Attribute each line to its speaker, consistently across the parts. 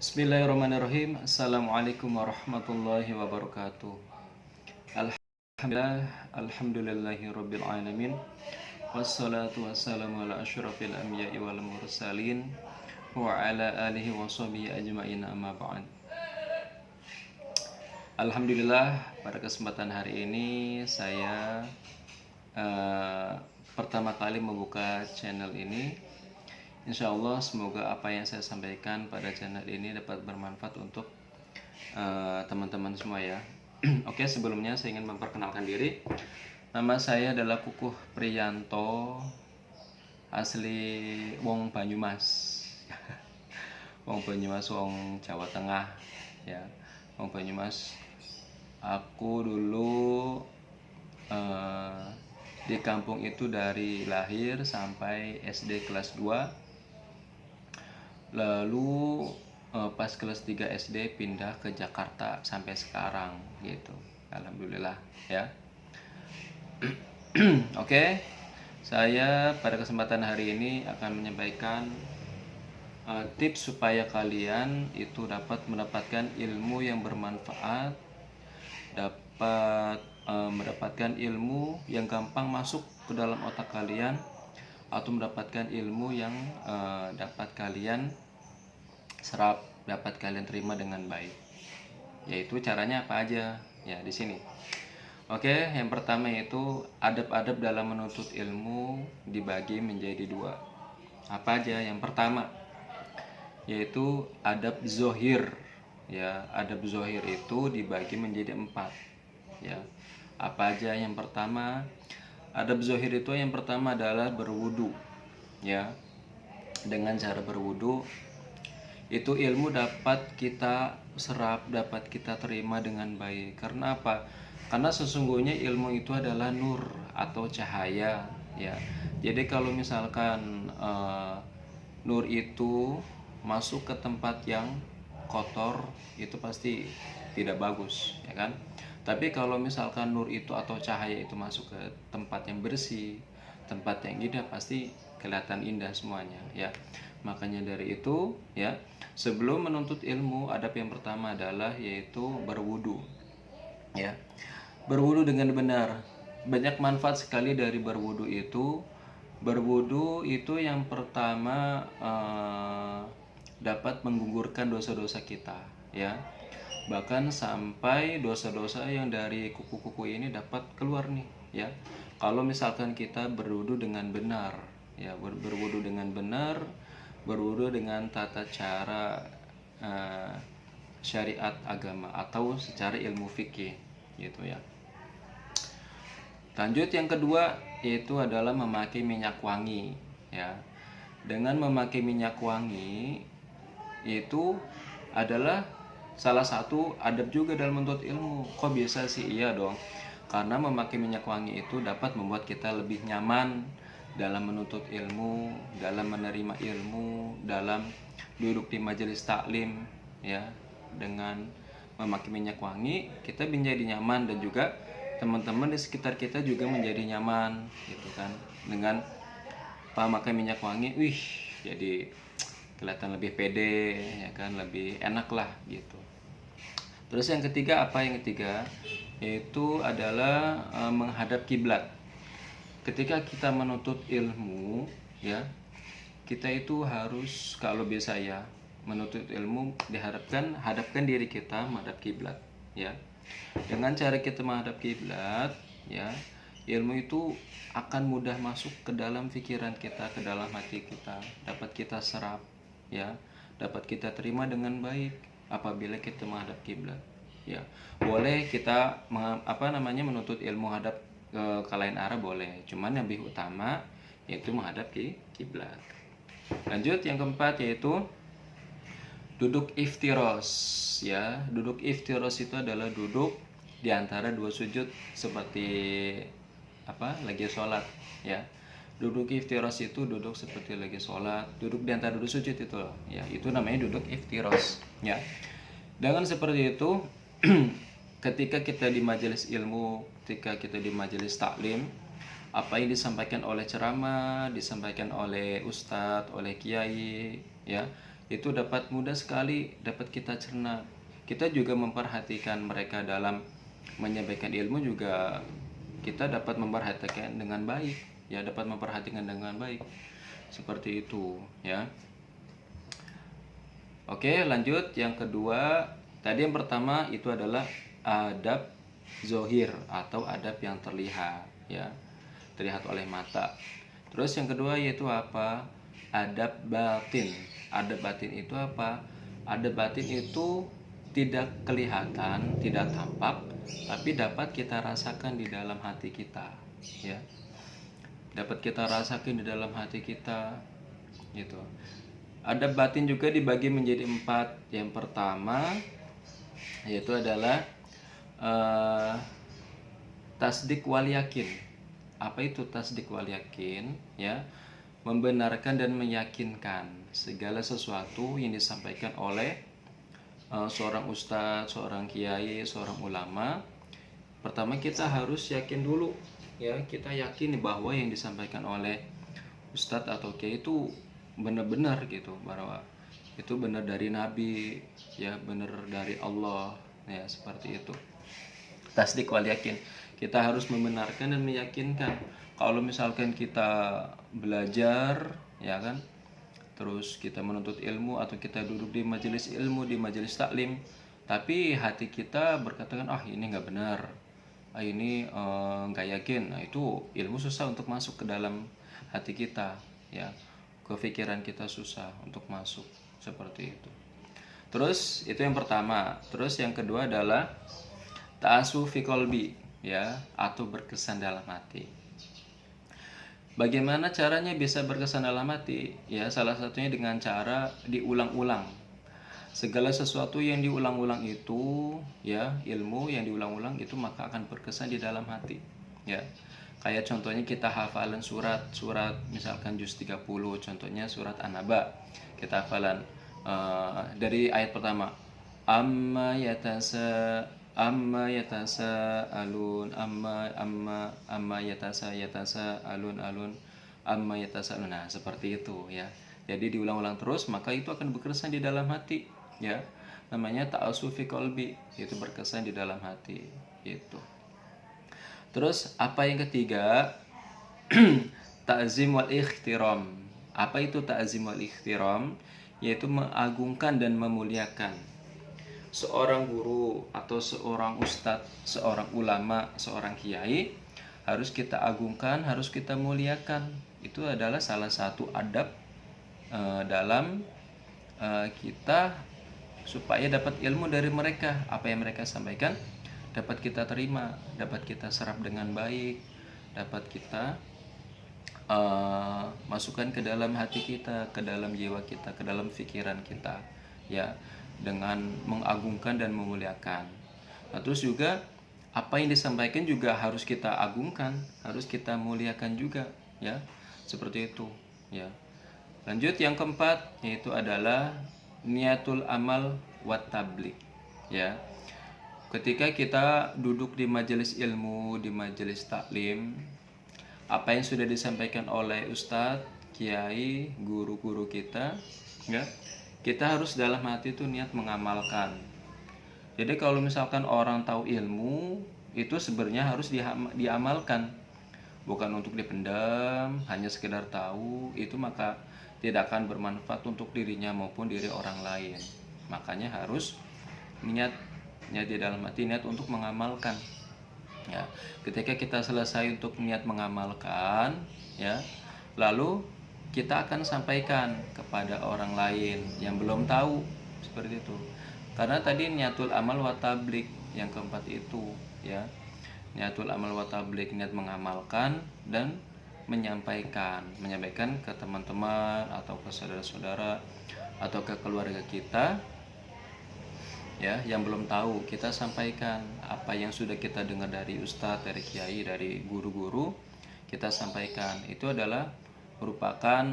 Speaker 1: Bismillahirrahmanirrahim. Assalamualaikum warahmatullahi wabarakatuh. Alhamdulillahi rabbil alamin. Wassalatu wassalamu ala asyrafil anbiya'i wal mursalin wa ala alihi wa sahbihi ajma'in amma ba'd. Alhamdulillah, pada kesempatan hari ini saya pertama kali membuka channel ini. Insya Allah semoga apa yang saya sampaikan pada channel ini dapat bermanfaat untuk teman-teman semua ya. Oke, sebelumnya saya ingin memperkenalkan diri. Nama saya adalah Kukuh Priyanto, asli wong Banyumas. Wong Banyumas, wong Jawa Tengah ya. Wong Banyumas. Aku dulu di kampung itu dari lahir sampai SD kelas 2. Lalu pas kelas 3 SD pindah ke Jakarta sampai sekarang gitu. Alhamdulillah ya. Oke, saya pada kesempatan hari ini akan menyampaikan tips supaya kalian itu dapat mendapatkan ilmu yang bermanfaat, dapat mendapatkan ilmu yang gampang masuk ke dalam otak kalian, atau mendapatkan ilmu yang dapat kalian serap, dapat kalian terima dengan baik. Yaitu caranya apa aja ya di sini. Oke, yang pertama yaitu adab-adab dalam menuntut ilmu dibagi menjadi 2. Apa aja? Yang pertama yaitu adab zohir ya. Adab zohir itu dibagi menjadi 4 ya. Apa aja? Yang pertama, adab zohir itu yang pertama adalah berwudu ya. Dengan cara berwudu itu ilmu dapat kita serap, dapat kita terima dengan baik. Karena apa? Karena sesungguhnya ilmu itu adalah nur atau cahaya ya. Jadi kalau misalkan nur itu masuk ke tempat yang kotor, itu pasti tidak bagus ya kan. Tapi kalau misalkan nur itu atau cahaya itu masuk ke tempat yang bersih, tempat yang indah, pasti kelihatan indah semuanya ya. Makanya dari itu ya, sebelum menuntut ilmu, adab yang pertama adalah yaitu berwudu ya. Berwudu dengan benar. Banyak manfaat sekali dari berwudu itu. Berwudu itu yang pertama dapat menggugurkan dosa-dosa kita ya. Bahkan sampai dosa-dosa yang dari kuku-kuku ini dapat keluar nih ya. Kalau misalkan kita berwudu dengan benar ya, berwudu dengan benar, berwudu dengan tata cara syariat agama atau secara ilmu fikih gitu ya. Lanjut, yang kedua yaitu adalah memakai minyak wangi ya. Dengan memakai minyak wangi itu adalah salah satu adab juga dalam menuntut ilmu. Kok bisa sih? Iya dong. Karena memakai minyak wangi itu dapat membuat kita lebih nyaman dalam menuntut ilmu, dalam menerima ilmu, dalam duduk di majelis taklim ya. Dengan memakai minyak wangi kita menjadi nyaman, dan juga teman-teman di sekitar kita juga menjadi nyaman gitu kan. Dengan memakai minyak wangi, jadi kelihatan lebih pede ya kan, lebih enak lah gitu. Terus yang ketiga, apa yang ketiga? Yaitu adalah menghadap kiblat. Ketika kita menuntut ilmu ya, kita itu harus, kalau bisa ya, menuntut ilmu hadapkan diri kita menghadap kiblat ya. Dengan cara kita menghadap kiblat ya, ilmu itu akan mudah masuk ke dalam pikiran kita, ke dalam hati kita, dapat kita serap ya, dapat kita terima dengan baik apabila kita menghadap kiblat ya. Boleh kita menuntut ilmu hadap ke lain arah boleh, cuman yang lebih utama yaitu menghadap kiblat. Lanjut, yang keempat yaitu duduk iftiros ya. Duduk iftiros itu adalah duduk di antara 2 sujud seperti lagi sholat ya. Duduk iftiros itu duduk seperti lagi sholat, duduk di antara 2 sujud itu ya. Itu namanya duduk iftiros ya. Dengan seperti itu ketika kita di majelis ilmu, ketika kita di majelis taklim, apa yang disampaikan oleh ceramah, disampaikan oleh ustadz, oleh kiai ya, itu dapat mudah sekali dapat kita cerna. Kita juga memperhatikan mereka dalam menyampaikan ilmu juga, kita dapat memperhatikan dengan baik, ya, dapat memperhatikan dengan baik seperti itu, ya. Oke, lanjut yang kedua. Tadi yang pertama itu adalah adab zohir atau adab yang terlihat, ya, terlihat oleh mata. Terus yang kedua yaitu apa? Adab batin. Adab batin itu apa? Adab batin itu tidak kelihatan, tidak tampak, tapi dapat kita rasakan di dalam hati kita, ya. Dapat kita rasakan di dalam hati kita, gitu. Adab batin juga dibagi menjadi 4. Yang pertama yaitu adalah tasdik wal yakin. Apa itu tasdik wal yakin? Ya, membenarkan dan meyakinkan segala sesuatu yang disampaikan oleh seorang ustadz, seorang kiai, seorang ulama. Pertama kita harus yakin dulu, ya, kita yakin bahwa yang disampaikan oleh ustadz atau kiai itu benar-benar gitu, bahwa itu benar dari Nabi, ya, benar dari Allah, ya, seperti itu. Tasdik wal yakin, kita harus membenarkan dan meyakinkan. Kalau misalkan kita belajar, ya kan, terus kita menuntut ilmu atau kita duduk di majelis ilmu, di majelis taklim, tapi hati kita berkatakan ini nggak benar, ini nggak yakin, nah itu ilmu susah untuk masuk ke dalam hati kita, ya, kepikiran kita susah untuk masuk, seperti itu. Terus itu yang pertama. Terus yang kedua adalah ta'asu fi qalbi, ya, atau berkesan dalam hati. Bagaimana caranya bisa berkesan dalam hati? Ya, salah satunya dengan cara diulang-ulang. Segala sesuatu yang diulang-ulang itu, ya, ilmu yang diulang-ulang itu maka akan berkesan di dalam hati, ya. Kayak contohnya kita hafalan surat misalkan juz 30, contohnya surat An-Naba. Kita hafalan dari ayat pertama. Amma yatasa alun amma yatasa alun amma yatasa alun. Nah, seperti itu, ya. Jadi diulang-ulang terus maka itu akan berkesan di dalam hati, ya. Namanya ta'asu fi qalbi, itu berkesan di dalam hati, itu. Terus apa yang ketiga? Ta'zim wal ikhtiram. Apa itu ta'zim wal ikhtiram? Yaitu mengagungkan dan memuliakan. Seorang guru atau seorang ustadz, seorang ulama, seorang kiai harus kita agungkan, harus kita muliakan. Itu adalah salah satu adab dalam kita supaya dapat ilmu dari mereka. Apa yang mereka sampaikan dapat kita terima, dapat kita serap dengan baik, dapat kita masukkan ke dalam hati kita, ke dalam jiwa kita, ke dalam pikiran kita, ya, dengan mengagungkan dan memuliakan. Nah, terus juga apa yang disampaikan juga harus kita agungkan, harus kita muliakan juga, ya, seperti itu, ya. Lanjut yang keempat yaitu adalah niatul amal wat tabligh, ya. Ketika kita duduk di majelis ilmu, di majelis taklim, apa yang sudah disampaikan oleh ustadz, kiai, guru-guru kita, ya, kita harus dalam hati itu niat mengamalkan. Jadi kalau misalkan orang tahu ilmu, itu sebenarnya harus diamalkan, bukan untuk dipendam, hanya sekedar tahu, itu maka tidak akan bermanfaat untuk dirinya maupun diri orang lain. Makanya harus niat di dalam hati, niat untuk mengamalkan, ya. Ketika kita selesai untuk niat mengamalkan, ya, lalu kita akan sampaikan kepada orang lain yang belum tahu, seperti itu. Karena tadi niatul amal wa tabligh yang keempat itu, ya, niatul amal wa tabligh, niat mengamalkan dan menyampaikan ke teman-teman atau ke saudara-saudara atau ke keluarga kita, ya, yang belum tahu, kita sampaikan apa yang sudah kita dengar dari ustadz, dari kiai, dari guru-guru, kita sampaikan. Itu adalah merupakan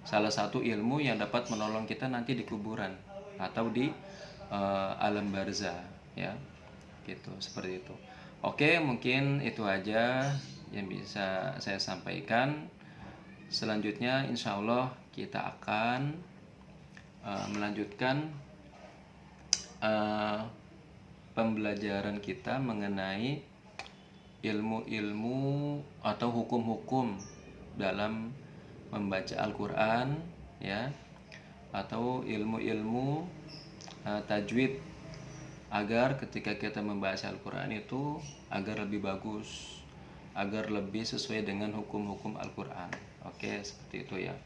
Speaker 1: salah satu ilmu yang dapat menolong kita nanti di kuburan atau di alam barzah, ya, gitu, seperti itu. Oke, mungkin itu aja yang bisa saya sampaikan. selanjutnya insya Allah kita akan melanjutkan pembelajaran kita mengenai ilmu-ilmu atau hukum-hukum dalam membaca Al-Quran, ya, atau ilmu-ilmu tajwid, agar ketika kita membaca Al-Quran itu agar lebih bagus, agar lebih sesuai dengan hukum-hukum Al-Quran. Oke, seperti itu ya.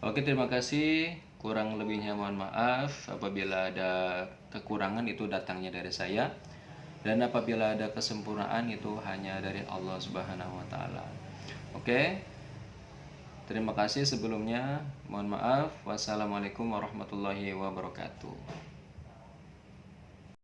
Speaker 1: Oke, terima kasih. Kurang lebihnya mohon maaf. Apabila ada kekurangan itu datangnya dari saya, dan apabila ada kesempurnaan itu hanya dari Allah Subhanahu wa taala. Oke. Terima kasih sebelumnya. Mohon maaf. Wassalamualaikum warahmatullahi wabarakatuh.